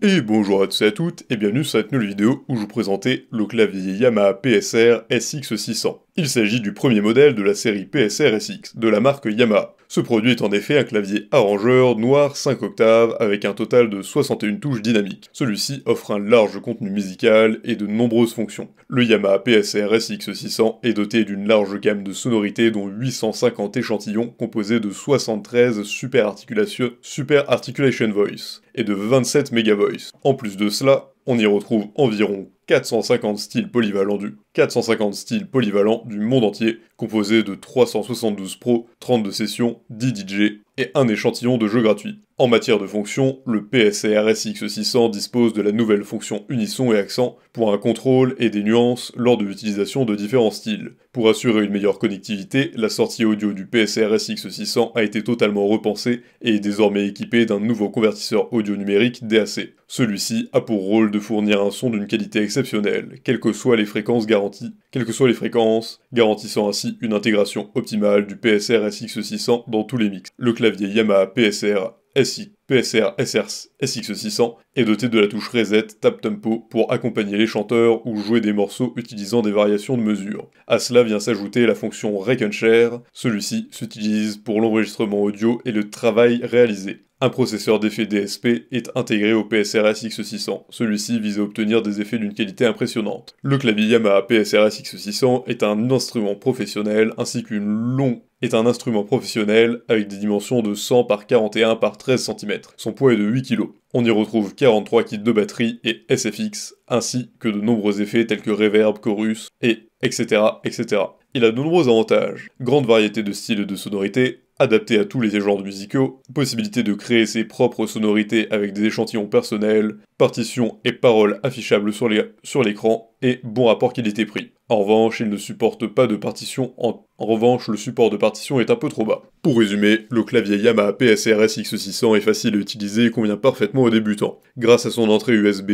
Et bonjour à tous et à toutes, et bienvenue sur cette nouvelle vidéo où je vous présentais le clavier Yamaha PSR SX600. Il s'agit du premier modèle de la série PSR SX, de la marque Yamaha. Ce produit est en effet un clavier arrangeur noir 5 octaves avec un total de 61 touches dynamiques. Celui-ci offre un large contenu musical et de nombreuses fonctions. Le Yamaha PSR SX600 est doté d'une large gamme de sonorités dont 850 échantillons composés de 73 Super Articulation Voice et de 27 Mega Voice. En plus de cela, on y retrouve environ 450 styles polyvalents du monde entier, composés de 372 pros, 32 sessions, 10 DJ et un échantillon de jeux gratuits. En matière de fonction, le PSR SX600 dispose de la nouvelle fonction unisson et accent pour un contrôle et des nuances lors de l'utilisation de différents styles. Pour assurer une meilleure connectivité, la sortie audio du PSR SX600 a été totalement repensée et est désormais équipée d'un nouveau convertisseur audio numérique DAC. Celui-ci a pour rôle de fournir un son d'une qualité exceptionnelle, quelles que soient les fréquences, garantissant ainsi une intégration optimale du PSR SX600 dans tous les mix. Le clavier Yamaha PSR SX600 est doté de la touche Reset Tap Tempo pour accompagner les chanteurs ou jouer des morceaux utilisant des variations de mesure. À cela vient s'ajouter la fonction Rec and Share, celui-ci s'utilise pour l'enregistrement audio et le travail réalisé. Un processeur d'effets DSP est intégré au PSR SX600, celui-ci vise à obtenir des effets d'une qualité impressionnante. Le clavier Yamaha PSR SX600 est un instrument professionnel avec des dimensions de 100 par 41 par 13 cm. Son poids est de 8 kg. On y retrouve 43 kits de batterie et SFX, ainsi que de nombreux effets tels que reverb, chorus, et etc. Il a de nombreux avantages. Grande variété de styles et de sonorités, adapté à tous les genres musicaux, possibilité de créer ses propres sonorités avec des échantillons personnels, partitions et paroles affichables sur l'écran, et bon rapport qualité-prix. En revanche, le support de partition est un peu trop bas. Pour résumer, le clavier Yamaha PSR SX600 est facile à utiliser et convient parfaitement aux débutants. Grâce à son entrée USB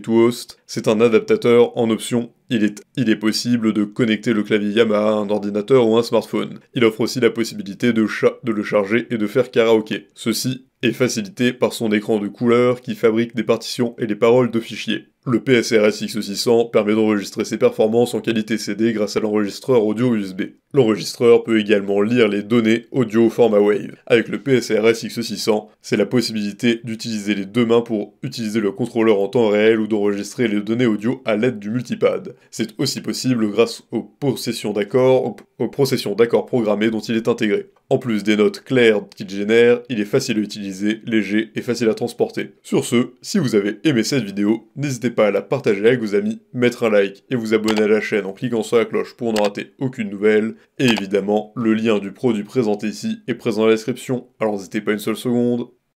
to Host, c'est un adaptateur en option. Il est possible de connecter le clavier Yamaha à un ordinateur ou un smartphone. Il offre aussi la possibilité de le charger et de faire karaoké. Ceci est facilité par son écran de couleur qui fabrique des partitions et des paroles de fichiers. Le PSR SX600 permet d'enregistrer ses performances en qualité CD grâce à l'enregistreur audio USB. L'enregistreur peut également lire les données audio au format WAV. Avec le PSR SX600, c'est la possibilité d'utiliser les deux mains pour utiliser le contrôleur en temps réel ou d'enregistrer les données audio à l'aide du multipad. C'est aussi possible grâce aux processions d'accords programmées dont il est intégré. En plus des notes claires qu'il génère, il est facile à utiliser, léger et facile à transporter. Sur ce, si vous avez aimé cette vidéo, n'hésitez pas à la partager avec vos amis, mettre un like et vous abonner à la chaîne en cliquant sur la cloche pour ne rater aucune nouvelle. Et évidemment, le lien du produit présenté ici est présent dans la description, alors n'hésitez pas une seule seconde.